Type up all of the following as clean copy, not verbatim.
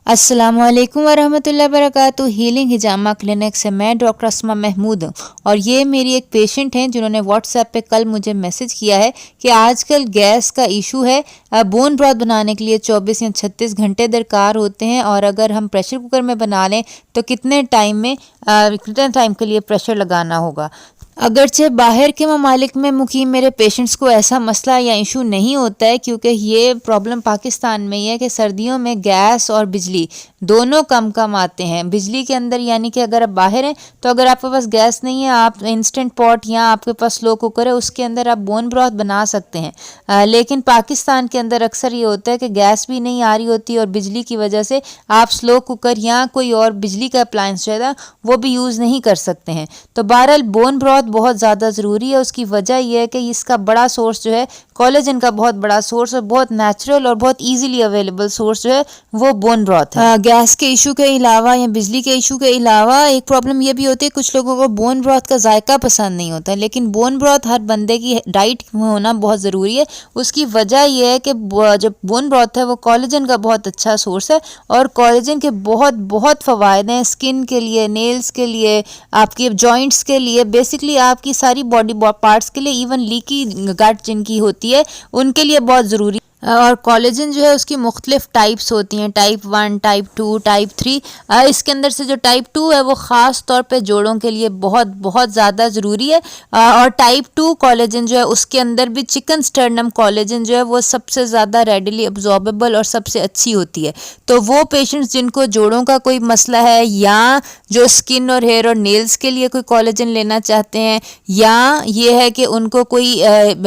अस्सलामुअलैकुम वरहमतुल्लाहि वबरकातुहू। हीलिंग हिजामा क्लिनिक से मैं डॉक्टर अस्मा महमूद हूँ और ये मेरी एक पेशेंट हैं जिन्होंने व्हाट्सएप पे कल मुझे मैसेज किया है कि आजकल गैस का इशू है। बोन ब्रॉथ बनाने के लिए 24 या 36 घंटे दरकार होते हैं और अगर हम प्रेशर कुकर में बना लें तो कितने टाइम के लिए प्रेशर लगाना होगा। अगरचे बाहर के ममालिक में मुकीम मेरे पेशेंट्स को ऐसा मसला या इशू नहीं होता है, क्योंकि ये प्रॉब्लम पाकिस्तान में ही है कि सर्दियों में गैस और बिजली दोनों कम आते हैं। बिजली के अंदर यानी कि अगर आप बाहर हैं तो अगर आपके पास गैस नहीं है, आप इंस्टेंट पॉट या आपके पास स्लो कुकर है, उसके अंदर आप बोन ब्रॉथ बना सकते हैं। लेकिन पाकिस्तान के अंदर अक्सर ये होता है कि गैस भी नहीं आ रही होती और बिजली की वजह से आप स्लो कुकर या कोई और बिजली का अप्लायंस जो है वो भी यूज़ नहीं कर सकते हैं। तो बहरहाल बोन ब्रॉथ बहुत ज़्यादा ज़रूरी है। उसकी वजह यह है कि इसका बड़ा सोर्स जो है कोलेजन का, बहुत बड़ा सोर्स और बहुत नेचुरल और बहुत इजीली अवेलेबल सोर्स जो है वो बोन ब्रॉथ है। गैस के इशू के अलावा या बिजली के इशू के अलावा एक प्रॉब्लम ये भी होती है, कुछ लोगों को बोन ब्रॉथ का जायका पसंद नहीं होता, लेकिन बोन ब्रॉथ हर बंदे की डाइट में होना बहुत ज़रूरी है। उसकी वजह यह है कि जब बोन ब्रॉथ है वो कोलेजन का बहुत अच्छा सोर्स है और कोलेजन के बहुत फ़वायदे हैं स्किन के लिए, नेल्स के लिए, आपके जॉइंट्स के लिए, बेसिकली आपकी सारी बॉडी पार्ट्स के लिए, इवन लीकी गट जिनकी होती है उनके लिए बहुत ज़रूरी। और कोलेजन जो है उसकी मुख्तलिफ टाइप्स होती हैं, टाइप 1, टाइप 2, टाइप 3। इसके अंदर से जो टाइप 2 है वो ख़ास तौर पे जोड़ों के लिए बहुत ज़्यादा ज़रूरी है। और टाइप 2 कोलेजन जो है उसके अंदर भी चिकन स्टर्नम कोलेजन जो है वो सबसे ज़्यादा रेडिली अब्जॉर्बेबल और सबसे अच्छी होती है। तो वो पेशेंट्स जिनको जोड़ों का कोई मसला है या जो स्किन और हेयर और नेल्स के लिए कोई कोलेजन लेना चाहते हैं, या ये है कि उनको कोई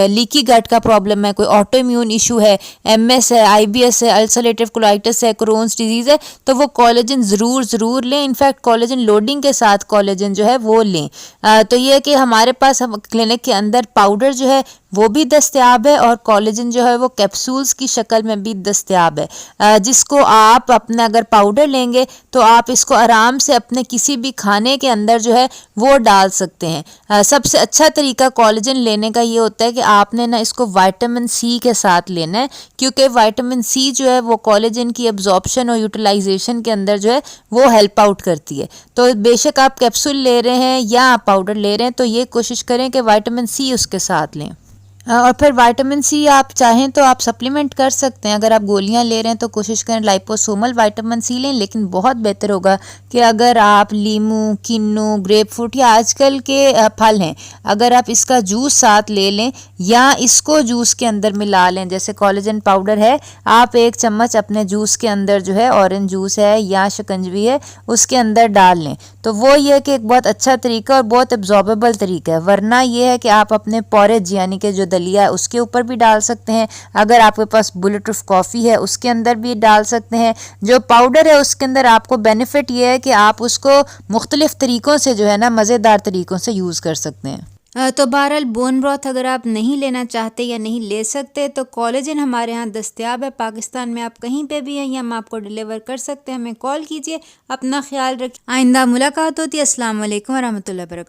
लीकी गट का प्रॉब्लम है, कोई ऑटो इम्यून इशू है, MS है, IBS है, अल्सरेटिव कोलाइटिस है, क्रोन्स डिजीज़ है, तो वो कोलेजन ज़रूर लें। इनफैक्ट कोलेजन लोडिंग के साथ कोलेजन जो है वो लें। तो ये है कि हमारे पास हम क्लिनिक के अंदर पाउडर जो है वो भी दस्तयाब है और कोलेजन जो है वो कैप्सूल्स की शक्ल में भी दस्तयाब है, जिसको आप अपना अगर पाउडर लेंगे तो आप इसको आराम से अपने किसी भी खाने के अंदर जो है वो डाल सकते हैं। सबसे अच्छा तरीका कोलेजन लेने का ये होता है कि आपने ना इसको विटामिन C के साथ लेना है, क्योंकि विटामिन C जो है वो कोलेजन की एब्जॉर्प्शन और यूटिलाइजेशन के अंदर जो है वो हेल्प आउट करती है। तो बेशक आप कैप्सूल ले रहे हैं या आप पाउडर ले रहे हैं तो ये कोशिश करें कि विटामिन C उसके साथ लें। और फिर विटामिन C आप चाहें तो आप सप्लीमेंट कर सकते हैं। अगर आप गोलियां ले रहे हैं तो कोशिश करें लाइपोसोमल विटामिन C लें, लेकिन बहुत बेहतर होगा कि अगर आप लीमू, किन्नू, ग्रेप फ्रूट या आजकल के फल हैं, अगर आप इसका जूस साथ ले लें या इसको जूस के अंदर मिला लें, जैसे कोलेजन पाउडर है, आप 1 चम्मच अपने जूस के अंदर जो है, ऑरेंज जूस है या शिकंजवी है, उसके अंदर डाल लें, तो वो ये है कि एक बहुत अच्छा तरीका और बहुत एब्जॉर्बेबल तरीका है। वरना ये है कि आप अपने पॉरेज यानी कि जो दलिया है उसके ऊपर भी डाल सकते हैं, अगर आपके पास बुलेट प्रूफ कॉफ़ी है उसके अंदर भी डाल सकते हैं। जो पाउडर है उसके अंदर आपको बेनिफिट ये है कि आप उसको मुख्तलिफ तरीक़ों से जो है ना, मज़ेदार तरीक़ों से यूज़ कर सकते हैं। तो बहरहाल बोन ब्रॉथ अगर आप नहीं लेना चाहते या नहीं ले सकते तो कोलेजन हमारे यहाँ दस्तयाब है। पाकिस्तान में आप कहीं पे भी हैं या हम आपको डिलीवर कर सकते हैं। हमें कॉल कीजिए। अपना ख्याल रखिए। आइंदा मुलाकात होती है। अस्सलाम वालेकुम वरहमतुल्लाहि वबरकातुहू।